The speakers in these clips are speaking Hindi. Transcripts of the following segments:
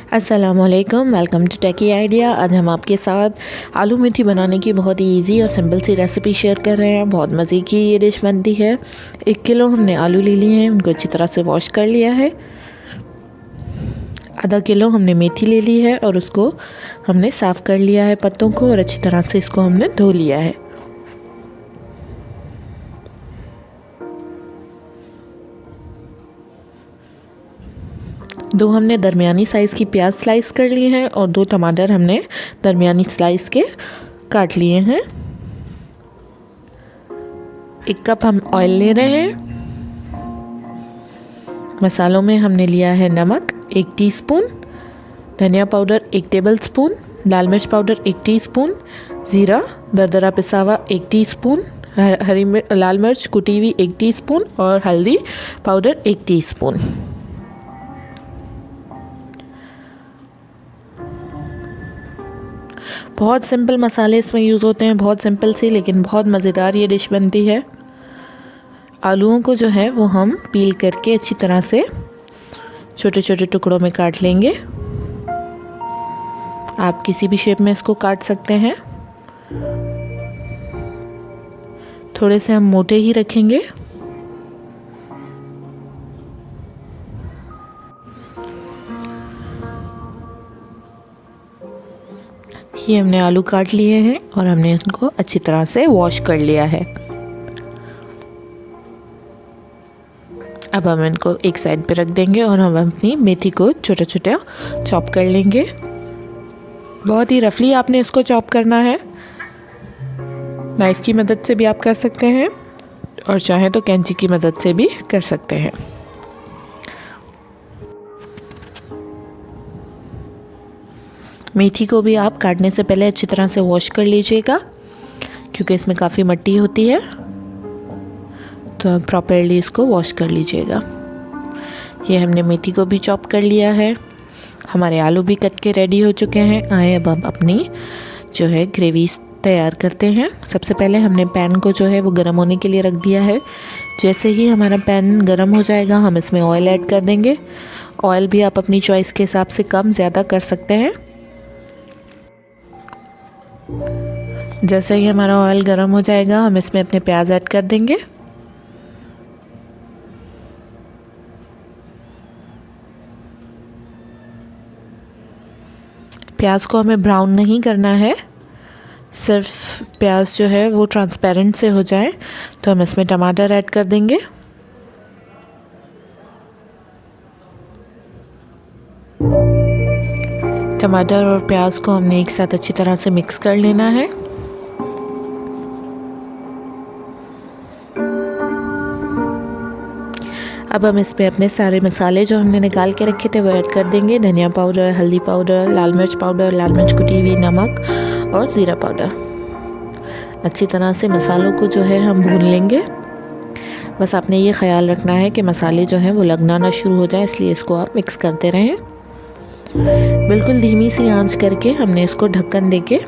अस्सलामुअलैकुम, वेलकम टू टेकी आइडिया। आज हम आपके साथ आलू मेथी बनाने की बहुत ही इजी और सिंपल सी रेसिपी शेयर कर रहे हैं। बहुत मज़े की ये डिश बनती है। 1 किलो हमने आलू ले लिए हैं, उनको अच्छी तरह से वॉश कर लिया है। आधा किलो हमने मेथी ले ली है और उसको हमने साफ़ कर लिया है पत्तों को, और अच्छी तरह से इसको हमने धो लिया है। दो हमने दरमियानी साइज़ की प्याज स्लाइस कर ली है और 2 टमाटर हमने दरमियानी स्लाइस के काट लिए हैं। 1 कप हम ऑयल ले रहे हैं। मसालों में हमने लिया है नमक 1 टीस्पून, धनिया पाउडर 1 टेबलस्पून, लाल मिर्च पाउडर 1 टीस्पून, ज़ीरा दरदरा पिसा हुआ 1 टीस्पून, लाल मिर्च कुटी हुई 1 टीस्पून और हल्दी पाउडर 1 टीस्पून। बहुत सिंपल मसाले इसमें यूज़ होते हैं, बहुत सिंपल सी, लेकिन बहुत मज़ेदार ये डिश बनती है। आलूओं को जो है वो हम पील करके अच्छी तरह से छोटे छोटे टुकड़ों में काट लेंगे। आप किसी भी शेप में इसको काट सकते हैं। थोड़े से हम मोटे ही रखेंगे। ये हमने आलू काट लिए हैं और हमने इनको अच्छी तरह से वॉश कर लिया है। अब हम इनको एक साइड पे रख देंगे और हम अपनी मेथी को छोटा छोटा चॉप कर लेंगे। बहुत ही रफली आपने इसको चॉप करना है। नाइफ़ की मदद से भी आप कर सकते हैं और चाहें तो कैंची की मदद से भी कर सकते हैं। मेथी को भी आप काटने से पहले अच्छी तरह से वॉश कर लीजिएगा, क्योंकि इसमें काफ़ी मिट्टी होती है, तो प्रॉपर्ली इसको वॉश कर लीजिएगा। ये हमने मेथी को भी चॉप कर लिया है। हमारे आलू भी कट के रेडी हो चुके हैं। आए अब हम अपनी जो है ग्रेवी तैयार करते हैं। सबसे पहले हमने पैन को जो है वो गर्म होने के लिए रख दिया है। जैसे ही हमारा पैन गर्म हो जाएगा हम इसमें ऑयल ऐड कर देंगे। ऑयल भी आप अपनी चॉइस के हिसाब से कम ज़्यादा कर सकते हैं। जैसे ही हमारा ऑयल गर्म हो जाएगा हम इसमें अपने प्याज ऐड कर देंगे। प्याज को हमें ब्राउन नहीं करना है, सिर्फ प्याज जो है वो ट्रांसपेरेंट से हो जाए तो हम इसमें टमाटर ऐड कर देंगे। टमाटर और प्याज को हमने एक साथ अच्छी तरह से मिक्स कर लेना है। अब हम इस पे अपने सारे मसाले जो हमने निकाल के रखे थे वो ऐड कर देंगे। धनिया पाउडर, हल्दी पाउडर, लाल मिर्च पाउडर, लाल मिर्च कुटी हुई, नमक और ज़ीरा पाउडर। अच्छी तरह से मसालों को जो है हम भून लेंगे। बस आपने ये ख्याल रखना है कि मसाले जो हैं वो लगना ना शुरू हो जाए, इसलिए इसको आप मिक्स करते रहें। बिल्कुल धीमी सी आंच करके हमने इसको ढक्कन देके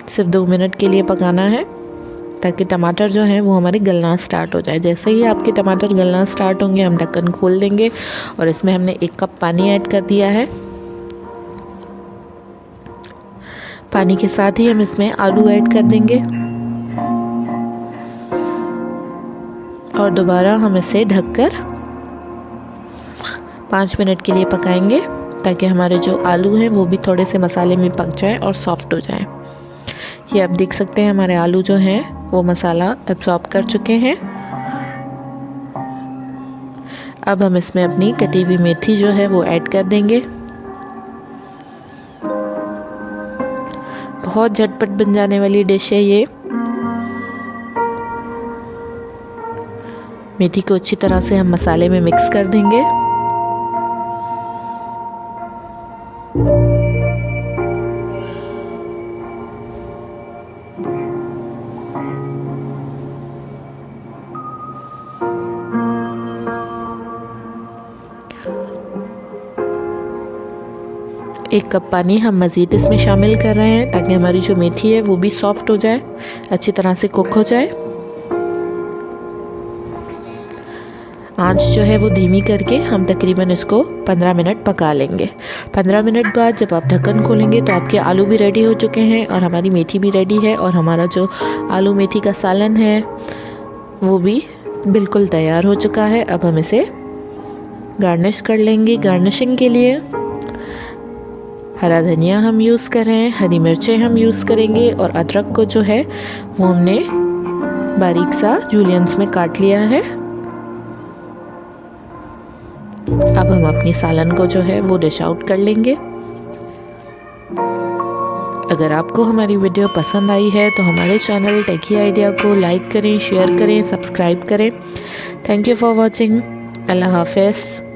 सिर्फ 2 मिनट के लिए पकाना है, ताकि टमाटर जो है वो हमारे गलना स्टार्ट हो जाए। जैसे ही आपके टमाटर गलना स्टार्ट होंगे हम ढक्कन खोल देंगे और इसमें हमने 1 कप पानी ऐड कर दिया है। पानी के साथ ही हम इसमें आलू ऐड कर देंगे और दोबारा हम इसे ढककर 5 मिनट के लिए पकाएंगे, ताकि हमारे जो आलू हैं वो भी थोड़े से मसाले में पक जाए और सॉफ्ट हो जाए। ये आप देख सकते हैं हमारे आलू जो हैं वो मसाला एब्सॉर्ब कर चुके हैं। अब हम इसमें अपनी कटी हुई मेथी जो है वो ऐड कर देंगे। बहुत झटपट बन जाने वाली डिश है ये। मेथी को अच्छी तरह से हम मसाले में मिक्स कर देंगे। एक कप पानी हम मज़ीद इसमें शामिल कर रहे हैं, ताकि हमारी जो मेथी है वो भी सॉफ्ट हो जाए, अच्छी तरह से कुक हो जाए। आंच जो है वो धीमी करके हम तकरीबन इसको 15 मिनट पका लेंगे। 15 मिनट बाद जब आप ढक्कन खोलेंगे तो आपके आलू भी रेडी हो चुके हैं और हमारी मेथी भी रेडी है और हमारा जो आलू मेथी का सालन है वो भी बिल्कुल तैयार हो चुका है। अब हम इसे गार्निश कर लेंगे। गार्निशिंग के लिए हरा धनिया हम यूज़ कर रहे हैं, हरी मिर्चें हम यूज़ करेंगे और अदरक को जो है वो हमने बारीक सा जूलियंस में काट लिया है। अब हम अपनी सालन को जो है वो डिश आउट कर लेंगे। अगर आपको हमारी वीडियो पसंद आई है तो हमारे चैनल टेकी आइडिया को लाइक करें, शेयर करें, सब्सक्राइब करें। Thank you for watching. अल्लाह हाफ़िज़।